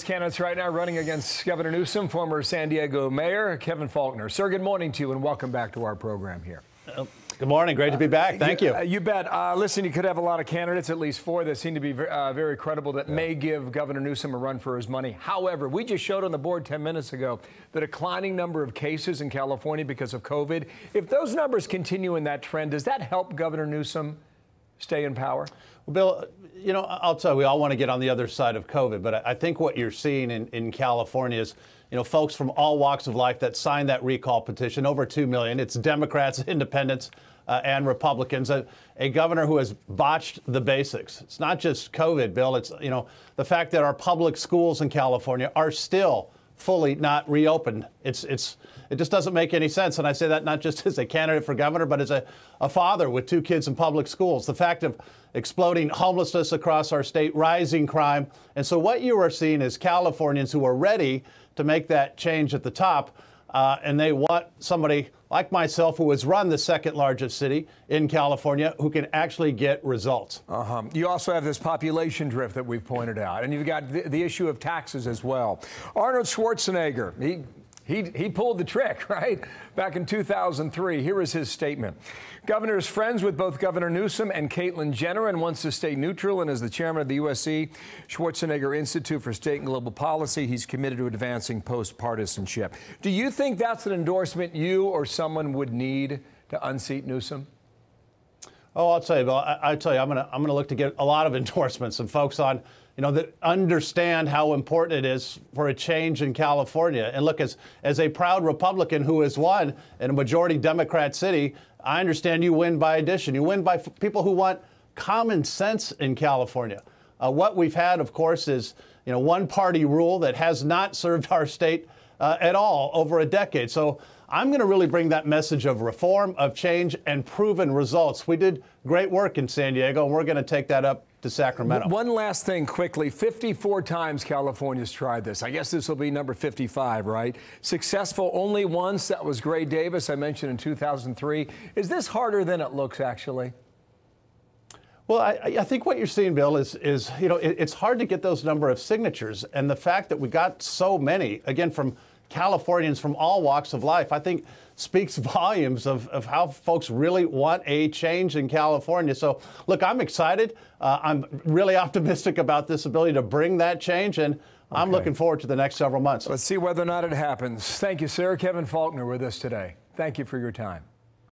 Candidates right now running against Governor Newsom, former San Diego Mayor Kevin Faulconer. Sir, good morning to you and welcome back to our program here. Good morning. Great to be back. Thank you. You bet. Listen, you could have a lot of candidates, at least four, that seem to be very credible that may give Governor Newsom a run for his money. However, we just showed on the board 10 minutes ago the declining number of cases in California because of COVID. If those numbers continue in that trend, does that help Governor Newsom stay in power? Well, Bill, you know, I'll tell you, we all want to get on the other side of COVID, but I think what you're seeing in California is, you know, folks from all walks of life that signed that recall petition, over 2 million. It's Democrats, independents, and Republicans. A governor who has botched the basics. It's not just COVID, Bill. It's, you know, the fact that our public schools in California are still fully not reopened. It just doesn't make any sense. And I say that not just as a candidate for governor, but as a father with 2 kids in public schools. The fact of exploding homelessness across our state, rising crime. And so what you are seeing is Californians who are ready to make that change at the top. And they want somebody like myself, who has run the second largest city in California, who can actually get results. You also have this population drift that we've pointed out, and you've got the issue of taxes as well. Arnold Schwarzenegger, he pulled the trick, right? Back in 2003, here is his statement. Governor is friends with both Governor Newsom and Caitlyn Jenner and wants to stay neutral. And as the chairman of the USC Schwarzenegger Institute for State and Global Policy, he's committed to advancing post-partisanship. Do you think that's an endorsement you or someone would need to unseat Newsom? Oh, I'll tell you, Bill. I tell you, I'm gonna look to get a lot of endorsements and folks on, you know, that understand how important it is for a change in California. And look, as a proud Republican who has won in a majority Democrat city, I understand you win by addition. You win by people who want common sense in California. What we've had, of course, is, you know, one-party rule that has not served our state at all over a decade. So I'm going to really bring that message of reform, of change, and proven results. We did great work in San Diego, and we're going to take that up to Sacramento. One last thing quickly. 54 times California's tried this. I guess this will be number 55, right? Successful only once. That was Gray Davis, I mentioned in 2003. Is this harder than it looks, actually? Well, I think what you're seeing, Bill, is you know, it's hard to get those number of signatures. And the fact that we got so many, again, from Californians from all walks of life, I think speaks volumes of how folks really want a change in California. So, look, I'm excited. I'm really optimistic about this ability to bring that change, and I'm looking forward to the next several months. Let's see whether or not it happens. Thank you, sir. Kevin Faulconer with us today. Thank you for your time.